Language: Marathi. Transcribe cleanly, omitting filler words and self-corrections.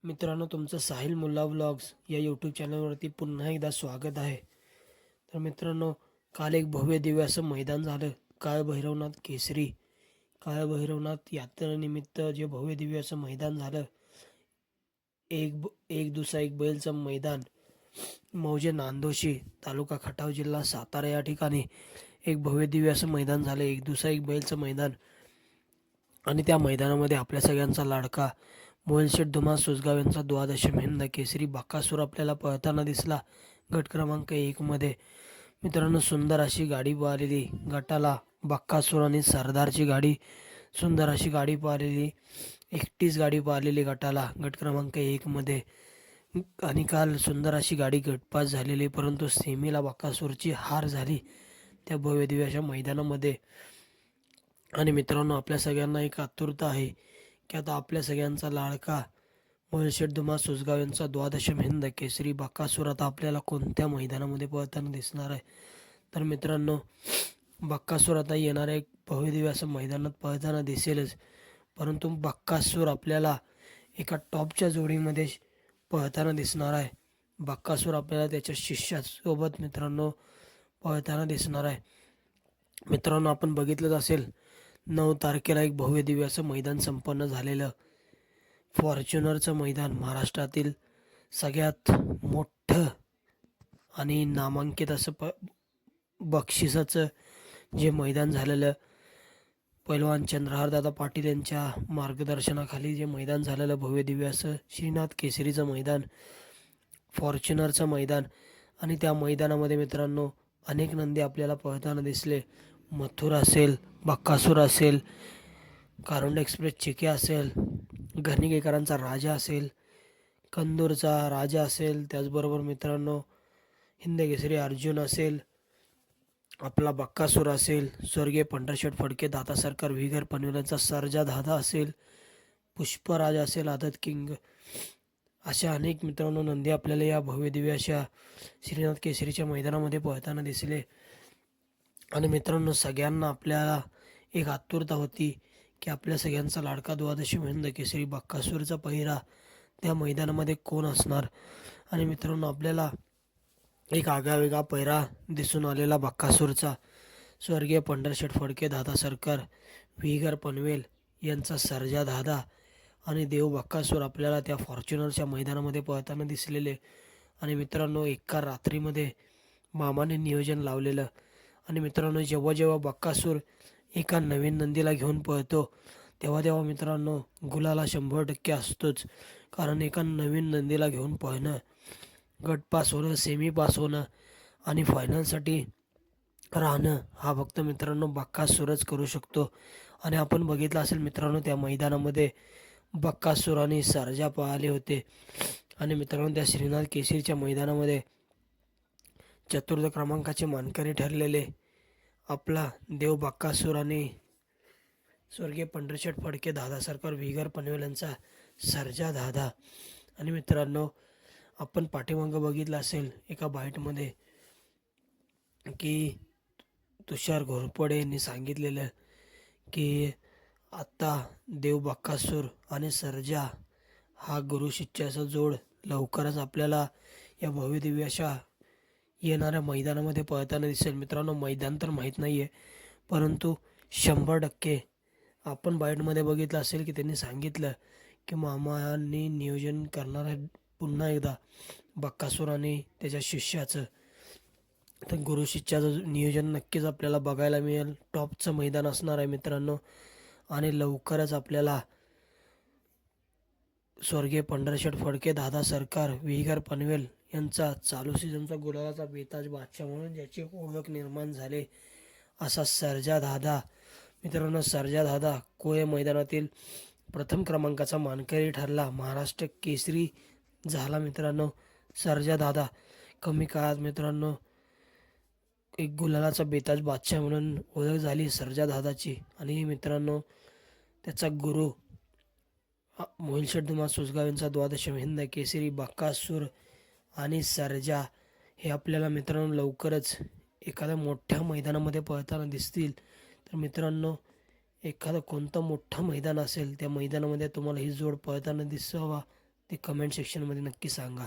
मित्रांनो, तुमचं साहिल मुल्ला व्लॉग्स या यूट्यूब चॅनलवरती पुन्हा एकदा स्वागत आहे. तर मित्रांनो, काल एक भव्य दिव्य असं मैदान झालं, काळभैरवनाथ केसरी. काळभैरवनाथ यात्रेनिमित्त जे भव्य दिव्य असं मैदान झालं, एक दुसरा एक बैलचं मैदान मौजे नांदोशी तालुका खटाव जिल्हा सातारा या ठिकाणी एक भव्य दिव्य असं मैदान झालं, एक दुसरा एक बैलचं मैदान. आणि त्या मैदानामध्ये आपल्या सगळ्यांचा लाडका मोहिलशेठ धुमाळ सुसगाव यांचा द्वादशम हिंद केसरी बकासूर आपल्याला पळताना दिसला गट क्रमांक 1 मध्ये. मित्रांनो, सुंदर अशी गाडी पाहिलेली गटाला बक्कासूर आणि सरदारची गाडी, सुंदर अशी गाडी पाहिलेली, एकटीच गाडी पाहिलेली गटाला गट क्रमांक 1 मध्ये. आणि काल सुंदर अशी गाडी गटपास झालेली, परंतु सेमीला बक्कासूरची हार झाली त्या भव्य दिव्य अशा मैदानामध्ये. आणि मित्रांनो, आपल्या सगळ्यांना एक आतुरता आहे की आता आपल्या सगळ्यांचा लाडका मोहिलशेठ धुमाळ सुसगाव यांचा द्वादशम हिंद केसरी बकासूर आता आपल्याला कोणत्या मैदानामध्ये पळताना दिसणार आहे. तर मित्रांनो, बक्कासूर आता येणाऱ्या एक भव्य दिव्य असं मैदानात पळताना दिसेलच, परंतु बक्कासूर आपल्याला एका टॉपच्या जोडीमध्ये पळताना दिसणार आहे. बक्कासूर आपल्याला त्याच्या शिष्यासोबत मित्रांनो पळताना दिसणार आहे. मित्रांनो, आपण बघितलंच असेल 9 तारखेला एक भव्य दिव्य असं मैदान संपन्न झालेलं, फॉर्च्युनरचं मैदान. महाराष्ट्रातील सगळ्यात मोठं आणि नामांकित असं बक्षिसाचं जे मैदान झालेलं, पैलवान चंद्रहारदादा पाटील यांच्या मार्गदर्शनाखाली जे मैदान झालेलं भव्य दिव्य असं श्रीनाथ केसरीचं मैदान, फॉर्च्युनरचं मैदान. आणि त्या मैदानामध्ये मित्रांनो अनेक नंदी आपल्याला पळताना दिसले. मथुर असेल, बक्कासूर असेल, कारुंड एक्सप्रेस चिके असेल, घरणीकेकरांचा राजा असेल, कंदूरचा राजा असेल, त्याचबरोबर मित्रांनो हिंदकेसरी अर्जुन असेल, आपला बक्कासूर असेल, स्वर्गीय पंढरशेठ फडके दादा सरकार विगर पनवेलांचा सर्जा दादा असेल, पुष्पराज असेल, आदत किंग, अशा अनेक मित्रांनो नंदी आपल्याला या भव्य दिव्य अशा श्रीनाथ केसरीच्या मैदानामध्ये पळताना दिसले. आणि मित्रांनो, सगळ्यांना आपल्याला एक आतुरता होती की आपल्या सगळ्यांचा लाडका द्वादशी हिंद केसरी बक्कासूरचा पहिरा त्या मैदानामध्ये कोण असणार. आणि मित्रांनो, आपल्याला एक आगळावेगळा पहिरा दिसून आलेला बक्कासूरचा. स्वर्गीय पंढरशेठ फडके दादा सरकार विगर पनवेल यांचा सर्जा दादा आणि देव बक्कासूर आपल्याला त्या फॉर्च्युनरच्या मैदानामध्ये पळताना दिसलेले. आणि मित्रांनो, एका रात्रीमध्ये मामाने नियोजन लावलेलं. आणि मित्रांनो, जेव्हा जेव्हा बक्कासूर एका नवीन नंदीला घेऊन पळतो तेव्हा तेव्हा मित्रांनो गुलाला 100% असतोच. कारण एका नवीन नंदीला घेऊन पळणं, गट पास होणं, सेमी पास होणं आणि फायनलसाठी राहणं हा फक्त मित्रांनो बक्कासूरच करू शकतो. आणि आपण बघितलं असेल मित्रांनो, त्या मैदानामध्ये बक्कासूर आणि सर्जा पळाले होते. आणि मित्रांनो, त्या श्रीनाथ केसरीच्या मैदानामध्ये चतुर्थ क्रमांकाचे मानकरी ठरलेले आपला देव बक्कासूर आणि स्वर्गीय पंढरशेठ फडके दादा सरकार विगर पनवेल यांचा सर्जा दादा. आणि मित्रांनो, आपण पाठीमागं बघितलं असेल एका बाईटमध्ये की तुषार घोरपडे यांनी सांगितलेलं की आता देव बक्कासूर आणि सर्जा हा गुरु शिष्याचा जोड लवकरच आपल्याला या भव्य दिव्य अशा येणाऱ्या मैदानामध्ये पळताना दिसेल. मित्रांनो, मैदान तर माहीत नाही आहे, परंतु 100% आपण बाईटमध्ये बघितलं असेल की त्यांनी सांगितलं की मामांनी नियोजन करणार आहे पुन्हा एकदा बक्कासूर आणि त्याच्या शिष्याचं. तर गुरु शिष्याचं नियोजन नक्कीच आपल्याला बघायला मिळेल. टॉपचं मैदान असणार आहे मित्रांनो. आणि लवकरच आपल्याला स्वर्गीय पंढरशेठ फडके दादा सरकार विगर पनवेल यांचा चालू सीझनचा गुलालाचा बेताज बादशाह म्हणून ज्याची ओळख निर्माण झाली असा सर्जा दादा. मित्रांनो, सर्जा दादा कोळे मैदानातील प्रथम क्रमांकाचा मानकरी ठरला, महाराष्ट्र केसरी झाला. मित्रांनो, सर्जा दादा कमी काळात मित्रांनो एक गुलालाचा बेताज बादशाह म्हणून ओळख झाली सर्जा दादाची. आणि मित्रांनो, त्याचा गुरु मोहिलशेठ धुमाळ सुसगाव यांचा द्वादशम हिंद केसरी बक्कासूर आणि सर्जा हे आपल्याला मित्रांनो लवकरच एखाद्या मोठ्या मैदानामध्ये पळताना दिसतील. तर मित्रांनो, एखादं कोणतं मोठं मैदान असेल त्या मैदानामध्ये तुम्हाला ही जोड पळताना दिसावा ते कमेंट सेक्शनमध्ये नक्की सांगा.